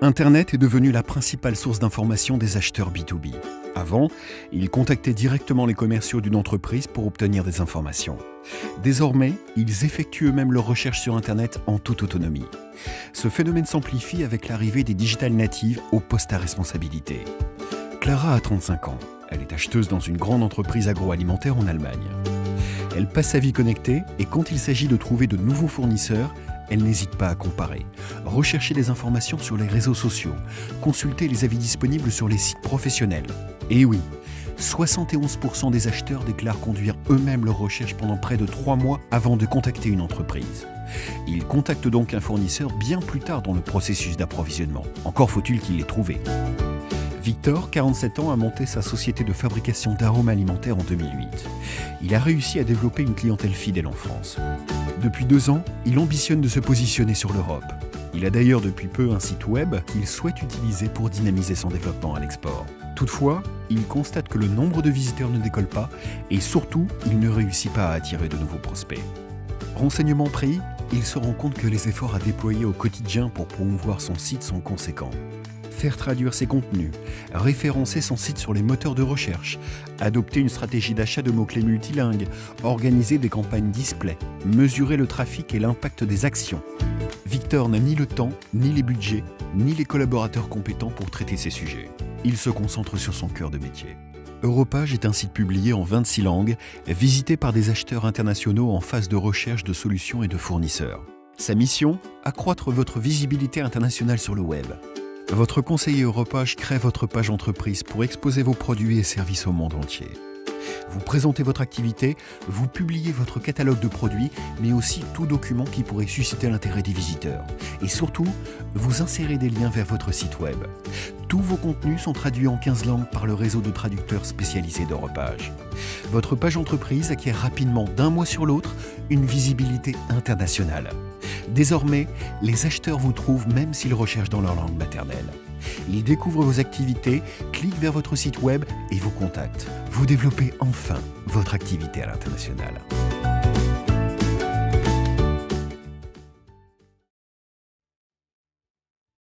Internet est devenu la principale source d'information des acheteurs B2B. Avant, ils contactaient directement les commerciaux d'une entreprise pour obtenir des informations. Désormais, ils effectuent eux-mêmes leurs recherches sur Internet en toute autonomie. Ce phénomène s'amplifie avec l'arrivée des digital natives au poste à responsabilité. Clara a 35 ans. Elle est acheteuse dans une grande entreprise agroalimentaire en Allemagne. Elle passe sa vie connectée et quand il s'agit de trouver de nouveaux fournisseurs, elle n'hésite pas à comparer, rechercher des informations sur les réseaux sociaux, consulter les avis disponibles sur les sites professionnels. Et oui, 71% des acheteurs déclarent conduire eux-mêmes leurs recherches pendant près de 3 mois avant de contacter une entreprise. Ils contactent donc un fournisseur bien plus tard dans le processus d'approvisionnement. Encore faut-il qu'il l'ait trouvé. Victor, 47 ans, a monté sa société de fabrication d'arômes alimentaires en 2008. Il a réussi à développer une clientèle fidèle en France. Depuis 2 ans, il ambitionne de se positionner sur l'Europe. Il a d'ailleurs depuis peu un site web qu'il souhaite utiliser pour dynamiser son développement à l'export. Toutefois, il constate que le nombre de visiteurs ne décolle pas et surtout, il ne réussit pas à attirer de nouveaux prospects. Renseignements pris, il se rend compte que les efforts à déployer au quotidien pour promouvoir son site sont conséquents. Faire traduire ses contenus, référencer son site sur les moteurs de recherche, adopter une stratégie d'achat de mots-clés multilingues, organiser des campagnes display, mesurer le trafic et l'impact des actions. Victor n'a ni le temps, ni les budgets, ni les collaborateurs compétents pour traiter ces sujets. Il se concentre sur son cœur de métier. Europage est un site publié en 26 langues, visité par des acheteurs internationaux en phase de recherche de solutions et de fournisseurs. Sa mission ? Accroître votre visibilité internationale sur le web. Votre conseiller Europage crée votre page entreprise pour exposer vos produits et services au monde entier. Vous présentez votre activité, vous publiez votre catalogue de produits, mais aussi tout document qui pourrait susciter l'intérêt des visiteurs. Et surtout, vous insérez des liens vers votre site web. Tous vos contenus sont traduits en 15 langues par le réseau de traducteurs spécialisés d'Europage. Votre page entreprise acquiert rapidement d'un mois sur l'autre une visibilité internationale. Désormais, les acheteurs vous trouvent même s'ils recherchent dans leur langue maternelle. Ils découvrent vos activités, cliquent vers votre site web et vous contactent. Vous développez enfin votre activité à l'international.